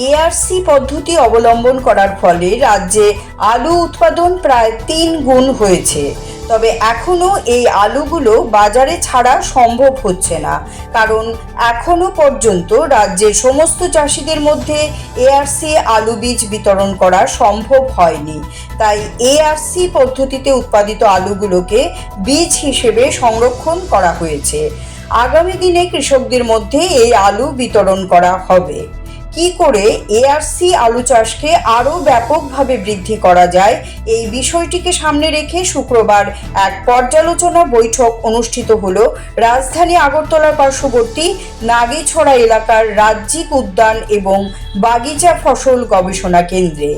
ARC পদ্ধতি অবলম্বন করার ফলে রাজ্যে আলু উৎপাদন প্রায় 3 গুণ হয়েছে। তবে এখনও এই আলুগুলো বাজারে ছাড়া সম্ভব হচ্ছে না, কারণ এখনও পর্যন্ত রাজ্যের সমস্ত চাষিদের মধ্যে এআরসি আলু বীজ বিতরণ করা সম্ভব হয়নি। তাই এআরসি পদ্ধতিতে উৎপাদিত আলুগুলোকে বীজ হিসেবে সংরক্ষণ করা হয়েছে। আগামী দিনে কৃষকদের মধ্যে এই আলু বিতরণ করা হবে। কি করে এআরসি আলু চাষকে আরও ব্যাপকভাবে বৃদ্ধি করা যায়, এই বিষয়টিকে সামনে রেখে শুক্রবার এক পর্যালোচনা বৈঠক অনুষ্ঠিত হলো রাজধানী আগরতলার পার্শ্ববর্তী নাগিছড়া এলাকার রাজ্যিক উদ্যান এবং বাগিচা ফসল গবেষণা কেন্দ্রে।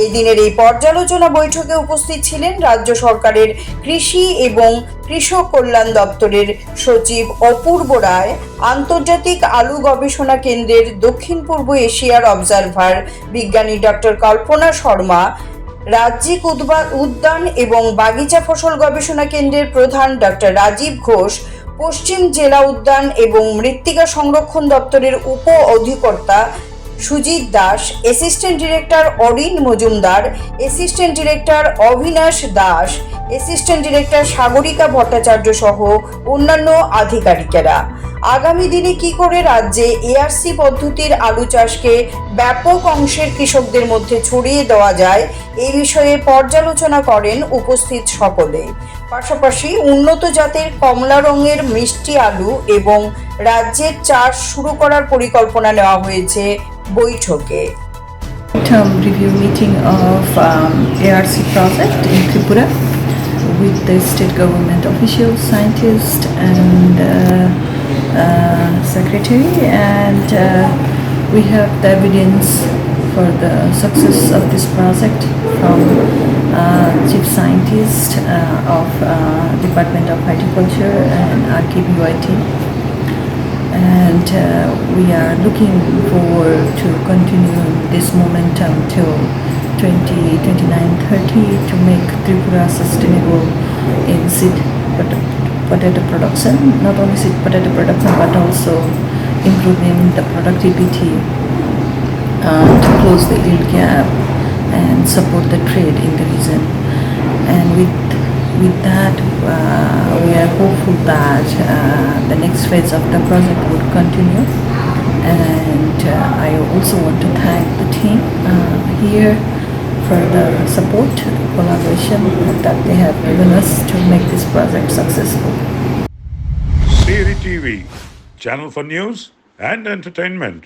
এদিনের এই পর্যালোচনা বৈঠকে উপস্থিত ছিলেন রাজ্য সরকারের কৃষি এবং কৃষক কল্যাণ দপ্তরের সচিব অপূর্ব রায়, আন্তর্জাতিক আলু গবেষণা কেন্দ্রের দক্ষিণ পূর্ব এশিয়ার অবজারভার বিজ্ঞানী ডক্টর কল্পনা শর্মা, রাজ্যিক উদ্যান এবং বাগিচা ফসল গবেষণা কেন্দ্রের প্রধান ডক্টর রাজীব ঘোষ, পশ্চিম জেলা উদ্যান এবং মৃত্তিকা সংরক্ষণ দপ্তরের উপ অধিকর্তা Sujit Das, assistant director Arin Majumdar, assistant director Abhinash Das, assistant director Sagarika Bhattacharya সহ অন্যান্য আধিকারিকেরা। আগামী দিনে কি করে রাজ্যে এআরসি পদ্ধতির আলু চাষকে ব্যাপক অংশের কৃষকদের মধ্যে ছড়িয়ে দেওয়া যায়, এই বিষয়ে পর্যালোচনা করেন উপস্থিত সকলে। পাশাপাশি উন্নত জাতের কমলা রঙের মিষ্টি আলু এবং রাজ্যের চাষ শুরু করার পরিকল্পনা নেওয়া হয়েছে বৈঠকে। Term review meeting of ARC project in Tripura with the state government officials, scientists and secretary, and we have the evidence for the success of this project from chief scientist of Department of Horticulture and RKBYT. And we are looking forward to continue this momentum till 2029-30 to make Tripura sustainable in seed potato production, not only seed potato production but also improving the productivity to close the yield gap and support the trade in the region. And with that, we are hopeful that the next phase of the project would continue. And I also want to thank the team here for the support, the collaboration that they have given us to make this project successful. Siri TV, channel for news and entertainment.